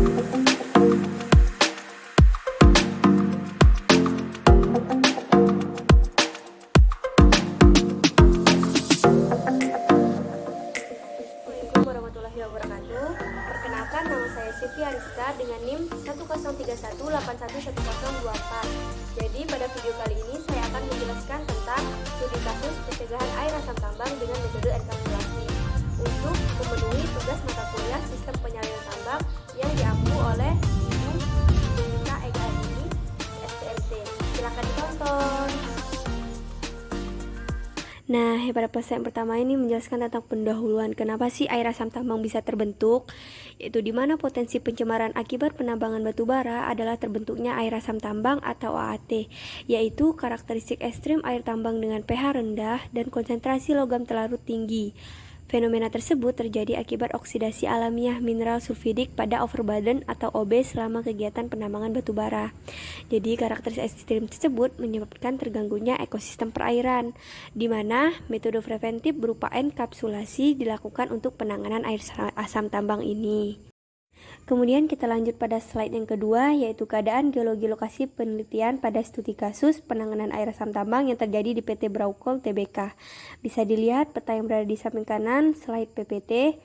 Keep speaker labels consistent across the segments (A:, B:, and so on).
A: Assalamualaikum warahmatullahi wabarakatuh. Perkenalkan, nama saya Siti Ariska dengan NIM 10318111024. Jadi pada video kali ini saya akan menjelaskan tentang studi kasus pencegahan air asam tambang dengan metode enkapsulasi untuk memenuhi tugas mata kuliah sistem penyaliran tambang yang diampu oleh Ibu Nita Ega ini STMT. Silakan ditonton. Nah, pada yang pertama ini menjelaskan tentang pendahuluan kenapa sih air asam tambang bisa terbentuk, yaitu di mana potensi pencemaran akibat penambangan batu bara adalah terbentuknya air asam tambang atau AAT, yaitu karakteristik ekstrim air tambang dengan pH rendah dan konsentrasi logam terlarut tinggi. Fenomena tersebut terjadi akibat oksidasi alamiah mineral sulfidik pada overburden atau OB selama kegiatan penambangan batu bara. Jadi karakteristik ekstrim tersebut menyebabkan terganggunya ekosistem perairan, di mana metode preventif berupa enkapsulasi dilakukan untuk penanganan air asam tambang ini. Kemudian kita lanjut pada slide yang kedua, yaitu keadaan geologi lokasi penelitian pada studi kasus penanganan air asam tambang yang terjadi di PT Braukol Tbk. Bisa dilihat peta yang berada di samping kanan slide PPT,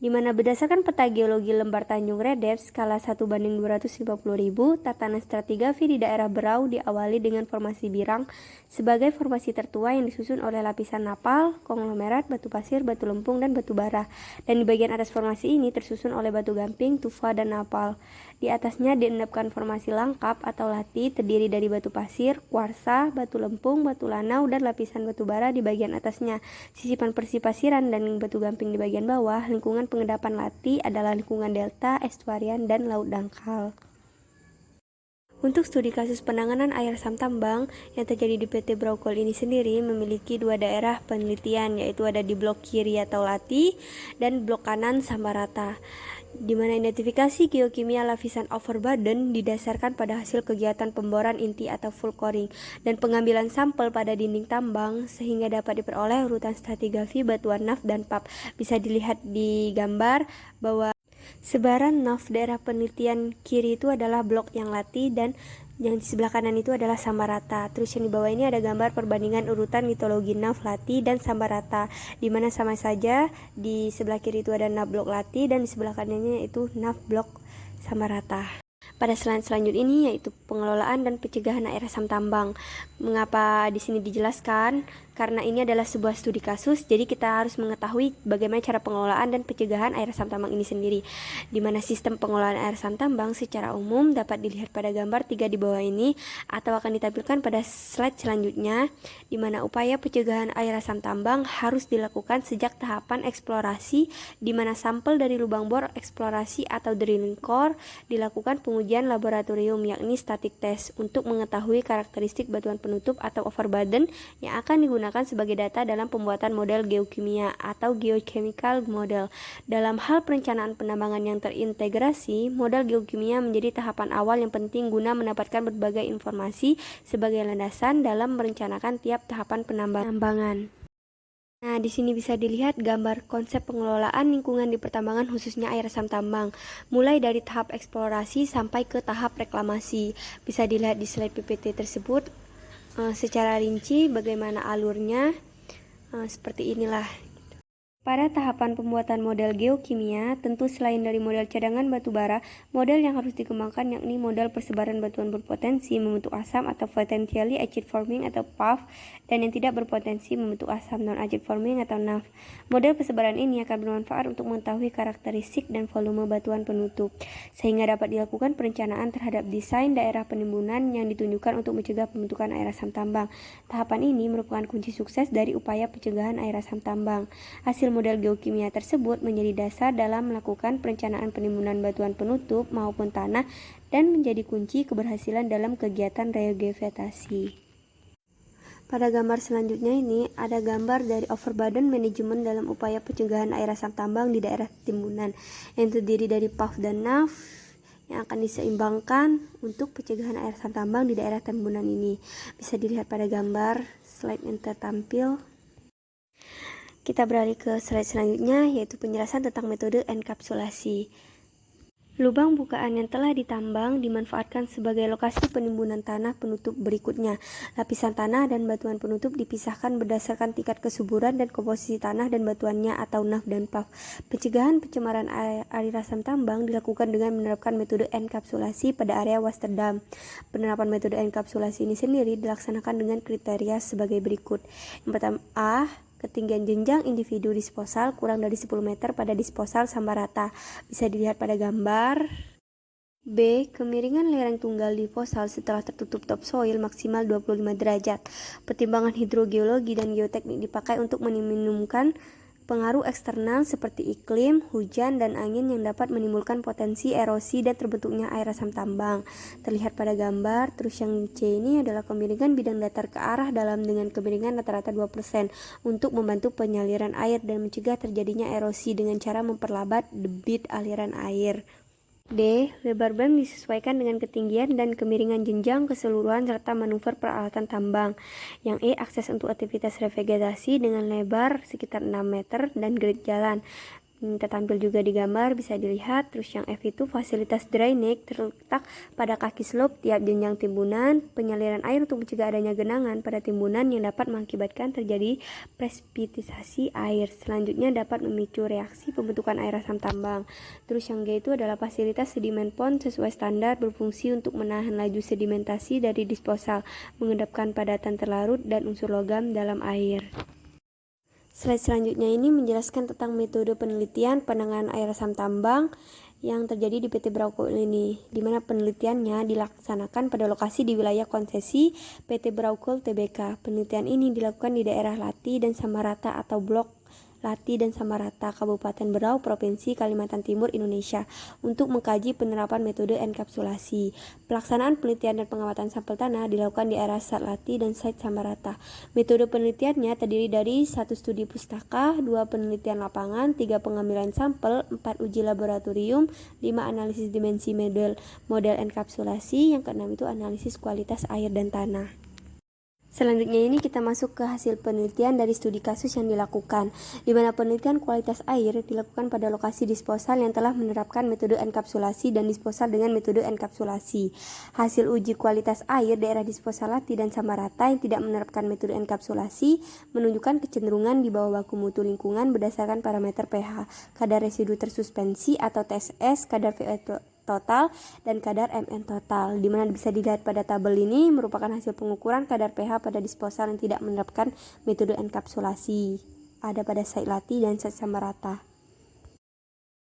A: di mana berdasarkan peta geologi lembar Tanjung Redep skala 1:250.000, tatanan stratigrafi di daerah Berau diawali dengan formasi Birang sebagai formasi tertua yang disusun oleh lapisan napal, konglomerat, batu pasir, batu lempung, dan batu bara. Dan di bagian atas formasi ini tersusun oleh batu gamping, tufa, dan napal. Di atasnya diendapkan formasi langkap atau lati terdiri dari batu pasir, kuarsa, batu lempung, batu lanau, dan lapisan batu bara di bagian atasnya. Sisipan persipasiran dan batu gamping di bagian bawah. Lingkungan pengendapan lati adalah lingkungan delta, estuarian, dan laut dangkal. Untuk studi kasus penanganan air asam tambang yang terjadi di PT Braukol ini sendiri memiliki dua daerah penelitian, yaitu ada di blok kiri atau lati dan blok kanan Sambarata, di mana identifikasi geokimia lapisan overburden didasarkan pada hasil kegiatan pemboran inti atau full coring dan pengambilan sampel pada dinding tambang sehingga dapat diperoleh urutan stratigrafi batuan NAF dan PAP. Bisa dilihat di gambar bahwa sebaran NAF daerah penelitian kiri itu adalah blok yang lati dan yang di sebelah kanan itu adalah Sambarata. Terus yang di bawah ini ada gambar perbandingan urutan litologi NAF lati dan Sambarata, di mana sama saja di sebelah kiri itu ada NAF blok lati dan di sebelah kanannya itu NAF blok Sambarata. Pada slide selanjutnya ini yaitu pengelolaan dan pencegahan air asam tambang. Mengapa di sini dijelaskan? Karena ini adalah sebuah studi kasus, jadi kita harus mengetahui bagaimana cara pengelolaan dan pencegahan air asam tambang ini sendiri. Di mana sistem pengelolaan air asam tambang secara umum dapat dilihat pada gambar 3 di bawah ini atau akan ditampilkan pada slide selanjutnya, di mana upaya pencegahan air asam tambang harus dilakukan sejak tahapan eksplorasi, di mana sampel dari lubang bor eksplorasi atau drilling core dilakukan pengujian laboratorium yakni static test untuk mengetahui karakteristik batuan penutup atau overburden yang akan digunakan sebagai data dalam pembuatan model geokimia atau geochemical model. Dalam hal perencanaan penambangan yang terintegrasi, model geokimia menjadi tahapan awal yang penting guna mendapatkan berbagai informasi sebagai landasan dalam merencanakan tiap tahapan penambangan. Nah, di sini bisa dilihat gambar konsep pengelolaan lingkungan di pertambangan khususnya air asam tambang, mulai dari tahap eksplorasi sampai ke tahap reklamasi. Bisa dilihat di slide PPT tersebut secara rinci bagaimana alurnya, seperti inilah. Pada tahapan pembuatan model geokimia, tentu selain dari model cadangan batu bara, model yang harus dikembangkan yakni model persebaran batuan berpotensi membentuk asam atau potentially acid forming atau PAF, dan yang tidak berpotensi membentuk asam non-acid forming atau NAF. Model persebaran ini akan bermanfaat untuk mengetahui karakteristik dan volume batuan penutup, sehingga dapat dilakukan perencanaan terhadap desain daerah penimbunan yang ditunjukkan untuk mencegah pembentukan air asam tambang. Tahapan ini merupakan kunci sukses dari upaya pencegahan air asam tambang. Hasil model geokimia tersebut menjadi dasar dalam melakukan perencanaan penimbunan batuan penutup maupun tanah dan menjadi kunci keberhasilan dalam kegiatan regevegetasi. Pada gambar selanjutnya ini ada gambar dari overburden management dalam upaya pencegahan air asam tambang di daerah timbunan yang terdiri dari PAF dan NAF yang akan diseimbangkan untuk pencegahan air asam tambang di daerah timbunan ini. Bisa dilihat pada gambar slide yang tertampil. Kita beralih ke slide selanjutnya, yaitu penjelasan tentang metode enkapsulasi. Lubang bukaan yang telah ditambang dimanfaatkan sebagai lokasi penimbunan tanah penutup berikutnya. Lapisan tanah dan batuan penutup dipisahkan berdasarkan tingkat kesuburan dan komposisi tanah dan batuannya atau NAF dan PAF. Pencegahan pencemaran air asam tambang dilakukan dengan menerapkan metode enkapsulasi pada area waserdam. Penerapan metode enkapsulasi ini sendiri dilaksanakan dengan kriteria sebagai berikut. Yang pertama, ketinggian jenjang individu disposal kurang dari 10 meter pada disposal sama rata. Bisa dilihat pada gambar. B. Kemiringan lereng tunggal disposal setelah tertutup topsoil maksimal 25 derajat. Pertimbangan hidrogeologi dan geoteknik dipakai untuk meminimumkan pengaruh eksternal seperti iklim, hujan, dan angin yang dapat menimbulkan potensi erosi dan terbentuknya air asam tambang. Terlihat pada gambar. Terus yang C ini adalah kemiringan bidang datar ke arah dalam dengan kemiringan rata-rata 2% untuk membantu penyaliran air dan mencegah terjadinya erosi dengan cara memperlambat debit aliran air. D. Lebar bam disesuaikan dengan ketinggian dan kemiringan jenjang keseluruhan serta manuver peralatan tambang. Yang E. Akses untuk aktivitas revegetasi dengan lebar sekitar 6 meter dan grid jalan. Tertampil juga di gambar, bisa dilihat. Terus yang F itu fasilitas drainage terletak pada kaki slope tiap jenjang timbunan, penyaliran air untuk mencegah adanya genangan pada timbunan yang dapat mengakibatkan terjadi presipitasi air. Selanjutnya dapat memicu reaksi pembentukan air asam tambang. Terus yang G itu adalah fasilitas sedimen pond sesuai standar berfungsi untuk menahan laju sedimentasi dari disposal, mengendapkan padatan terlarut dan unsur logam dalam air. Slide selanjutnya ini menjelaskan tentang metode penelitian penanganan air asam tambang yang terjadi di PT Braukoil ini, di mana penelitiannya dilaksanakan pada lokasi di wilayah konsesi PT Braukoil Tbk. Penelitian ini dilakukan di daerah Lati dan Samarata atau Blok Lati dan Samarata, Kabupaten Berau, Provinsi Kalimantan Timur, Indonesia, untuk mengkaji penerapan metode enkapsulasi. Pelaksanaan penelitian dan pengamatan sampel tanah dilakukan di area Sat Lati dan Site Samarata. Metode penelitiannya terdiri dari 1 studi pustaka, 2 penelitian lapangan, 3 pengambilan sampel, 4 uji laboratorium, 5 analisis dimensi model enkapsulasi, yang keenam itu analisis kualitas air dan tanah. Selanjutnya ini kita masuk ke hasil penelitian dari studi kasus yang dilakukan, di mana penelitian kualitas air dilakukan pada lokasi disposal yang telah menerapkan metode enkapsulasi dan disposal dengan metode enkapsulasi. Hasil uji kualitas air daerah disposal Lati dan Samarata yang tidak menerapkan metode enkapsulasi menunjukkan kecenderungan di bawah baku mutu lingkungan berdasarkan parameter pH, kadar residu tersuspensi atau TSS, kadar VO total, dan kadar Mn total, di mana bisa dilihat pada tabel ini merupakan hasil pengukuran kadar pH pada disposal yang tidak menerapkan metode enkapsulasi. Ada pada Site Lati dan Site Samarata.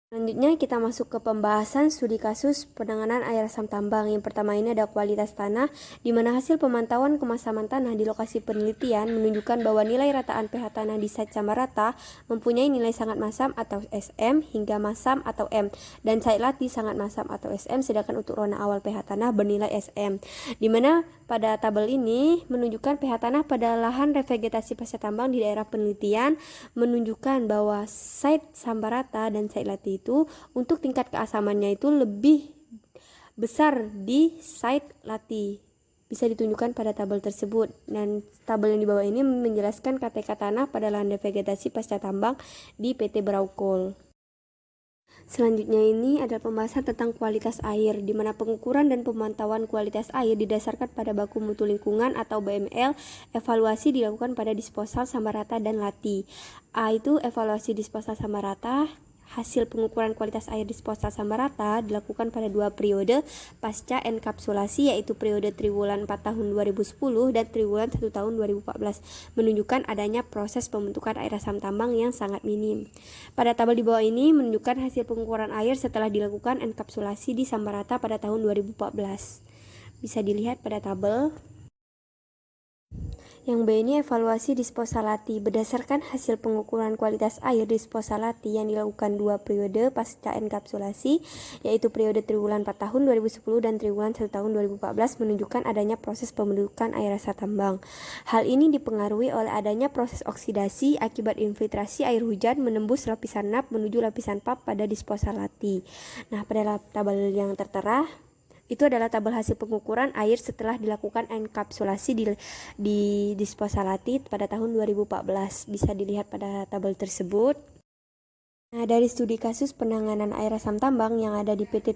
A: Selanjutnya kita masuk ke pembahasan studi kasus penanganan air asam tambang. Yang pertama ini ada kualitas tanah, di mana hasil pemantauan kemasaman tanah di lokasi penelitian menunjukkan bahwa nilai rataan pH tanah di Site Samarata mempunyai nilai sangat masam atau SM hingga masam atau M, dan Site Lati sangat masam atau SM, sedangkan untuk rona awal pH tanah bernilai SM. Di mana pada tabel ini menunjukkan pH tanah pada lahan revegetasi pasca tambang di daerah penelitian menunjukkan bahwa Site Samarata dan Site Lati itu untuk tingkat keasamannya itu lebih besar di Site Lati. Bisa ditunjukkan pada tabel tersebut, dan tabel yang di bawah ini menjelaskan KTK tanah pada lahan vegetasi pasca tambang di PT Braukoil. Selanjutnya ini adalah pembahasan tentang kualitas air, di mana pengukuran dan pemantauan kualitas air didasarkan pada baku mutu lingkungan atau BML. Evaluasi dilakukan pada disposal Samarata dan Lati. A itu evaluasi disposal Samarata. Hasil pengukuran kualitas air disposal Samarata dilakukan pada 2 periode pasca enkapsulasi, yaitu periode triwulan 4 tahun 2010 dan triwulan 1 tahun 2014, menunjukkan adanya proses pembentukan air asam tambang yang sangat minim. Pada tabel di bawah ini menunjukkan hasil pengukuran air setelah dilakukan enkapsulasi di Samarata pada tahun 2014. Bisa dilihat pada tabel. Yang B ini evaluasi disposal Lati. Berdasarkan hasil pengukuran kualitas air disposal Lati yang dilakukan 2 periode pasca enkapsulasi, yaitu periode triwulan 4 tahun 2010 dan triwulan 1 tahun 2014, menunjukkan adanya proses pembentukan air asam tambang. Hal ini dipengaruhi oleh adanya proses oksidasi akibat infiltrasi air hujan menembus lapisan NAP menuju lapisan PAP pada disposal Lati. Nah, pada tabel yang tertera itu adalah tabel hasil pengukuran air setelah dilakukan enkapsulasi di disposal Lati pada tahun 2014. Bisa dilihat pada tabel tersebut. Nah, dari studi kasus penanganan air asam tambang yang ada di PT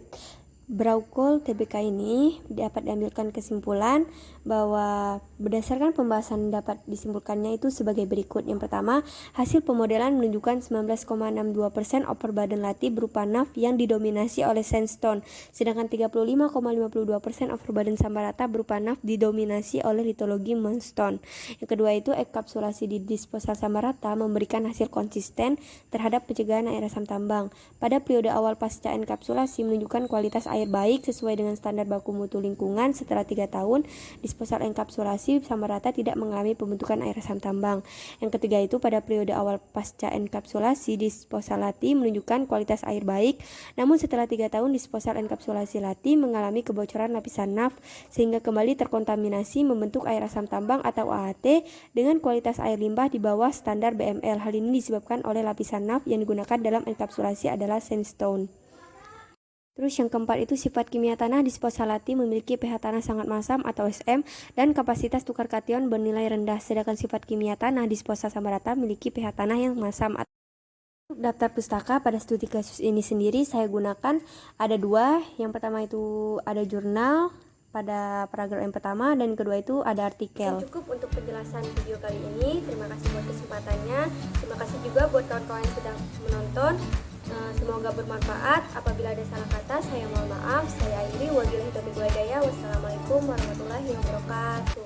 A: Braukol Tbk ini dapat diambilkan kesimpulan bahwa berdasarkan pembahasan dapat disimpulkannya itu sebagai berikut. Yang pertama, hasil pemodelan menunjukkan 19,62% overburden lati berupa NAF yang didominasi oleh sandstone, sedangkan 35,52% overburden sambarata berupa NAF didominasi oleh litologi moonstone. Yang kedua itu enkapsulasi di disposal sambarata memberikan hasil konsisten terhadap pencegahan air asam tambang. Pada periode awal pasca enkapsulasi menunjukkan kualitas air baik sesuai dengan standar baku mutu lingkungan. Setelah 3 tahun disposal enkapsulasi sambarata tidak mengalami pembentukan air asam tambang. Yang ketiga itu pada periode awal pasca enkapsulasi disposal lati menunjukkan kualitas air baik, namun setelah 3 tahun disposal enkapsulasi lati mengalami kebocoran lapisan NAF sehingga kembali terkontaminasi membentuk air asam tambang atau AAT dengan kualitas air limbah di bawah standar BML. Hal ini disebabkan oleh lapisan NAF yang digunakan dalam enkapsulasi adalah sandstone. Terus yang keempat itu sifat kimia tanah disposal lati memiliki pH tanah sangat masam atau SM dan kapasitas tukar kation bernilai rendah, sedangkan sifat kimia tanah disposal sambarata memiliki pH tanah yang masam. Untuk daftar pustaka pada studi kasus ini sendiri saya gunakan ada 2. Yang pertama itu ada jurnal pada paragraf yang pertama dan kedua itu ada artikel. Cukup untuk penjelasan video kali ini. Terima kasih buat kesempatannya. Terima kasih juga buat kawan-kawan yang sudah menonton. Semoga bermanfaat. Apabila ada salah kata saya mohon maaf. Saya akhiri. Wabillahi taufiq wal hidayah. Wassalamualaikum warahmatullahi wabarakatuh.